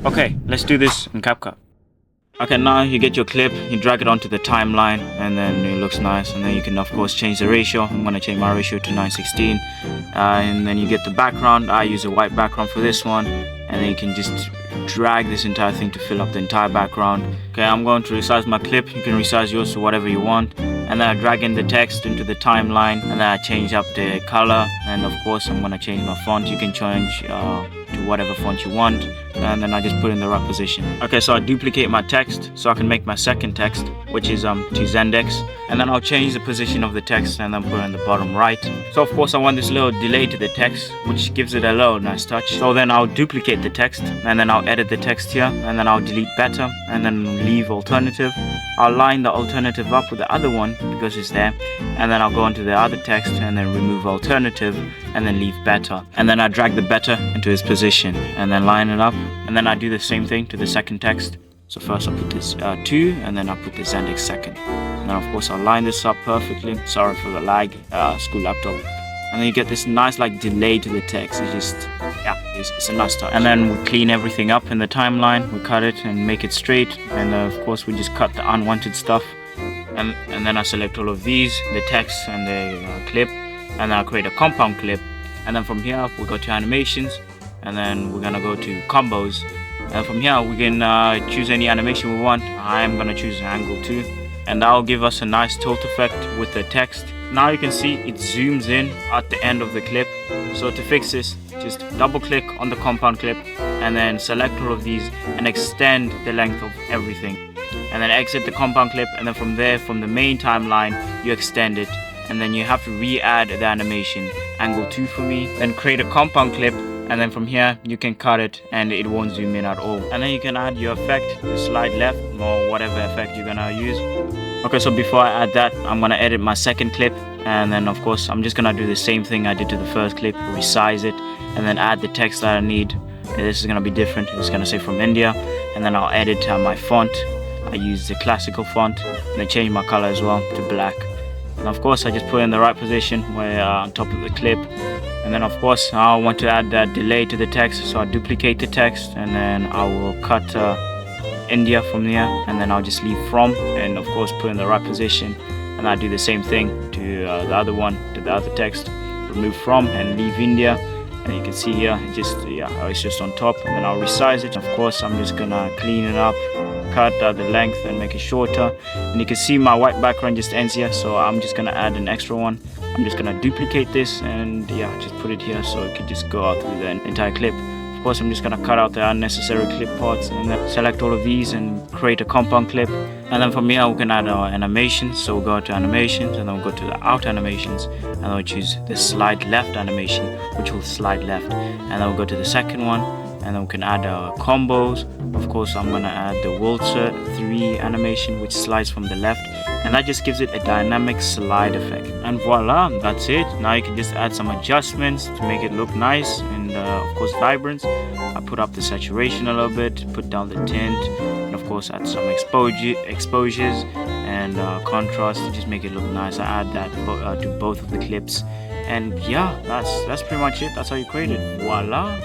Okay, let's do this in CapCut. Okay, now you get your clip, you drag it onto the timeline, and then it looks nice. And then you can of course change the ratio. I'm gonna change my ratio to 9:16, and then you get the background. I use a white background for this one, and then you can just drag this entire thing to fill up the entire background. Okay, I'm going to resize my clip. You can resize yours to whatever you want. And then I drag in the text into the timeline, and then I change up the color, and of course I'm gonna change my font. You can change to whatever font you want, and then I just put in the right position. Okay, so I duplicate my text so I can make my second text, which is to Zendex, and then I'll change the position of the text and then put it in the bottom right. So of course I want this little delay to the text, which gives it a little nice touch. So then I'll duplicate the text, and then I'll edit the text here, and then I'll delete better, and then leave alternative. I'll line the alternative up with the other one because it's there, and then I'll go into the other text and then remove alternative and then leave better, and then I drag the better into its position and then line it up, and then I do the same thing to the second text. So first I put this 2, and then I put the Zendex second, and then of course I'll line this up perfectly. Sorry for the lag, school laptop. And then you get this nice like delay to the text. It's just, yeah, it's a nice touch. And then we clean everything up in the timeline. We cut it and make it straight, and of course we just cut the unwanted stuff. And then I select all of these, the text and the clip, and then I create a compound clip. And then from here we go to animations, and then we're gonna go to combos. And from here we can choose any animation we want. I'm gonna choose angle 2, and that'll give us a nice tilt effect with the text. Now you can see it zooms in at the end of the clip. So to fix this, just double click on the compound clip, and then select all of these and extend the length of everything, and then exit the compound clip, and then from there, from the main timeline, you extend it, and then you have to re-add the animation, angle 2 for me, then create a compound clip, and then from here you can cut it and it won't zoom in at all. And then you can add your effect, the slide left or whatever effect you're gonna use. Okay, so before I add that, I'm gonna edit my second clip, and then of course I'm just gonna do the same thing I did to the first clip, resize it, and then add the text that I need. This is gonna be different. It's gonna say from India, and then I'll edit my font. I use the classical font, and then change my color as well to black. And of course I just put it in the right position where on top of the clip. And then of course I want to add that delay to the text, so I duplicate the text, and then I will cut India from here, and then I'll just leave from, and of course put in the right position. And I do the same thing to the other one, to the other text, remove from and leave India. And you can see here it's just on top, and then I'll resize it. Of course I'm just gonna clean it up, cut the length and make it shorter. And you can see my white background just ends here, so I'm just gonna add an extra one. I'm just gonna duplicate this and just put it here so it can just go out through the entire clip. Of course I'm just gonna cut out the unnecessary clip parts, and then select all of these and create a compound clip. And then from here we can add our animations. So we'll go to animations, and then we'll go to the out animations, and then we'll choose the slide left animation, which will slide left. And then we'll go to the second one, and then we can add our combos. Of course I'm gonna add the Waltzer 3 animation, which slides from the left, and that just gives it a dynamic slide effect. And voila, that's it. Now you can just add some adjustments to make it look nice, and of course vibrance. I put up the saturation a little bit, put down the tint, and of course add some exposures and contrast to just make it look nice. I add that to both of the clips, and yeah, that's pretty much it. That's how you create it. Voila.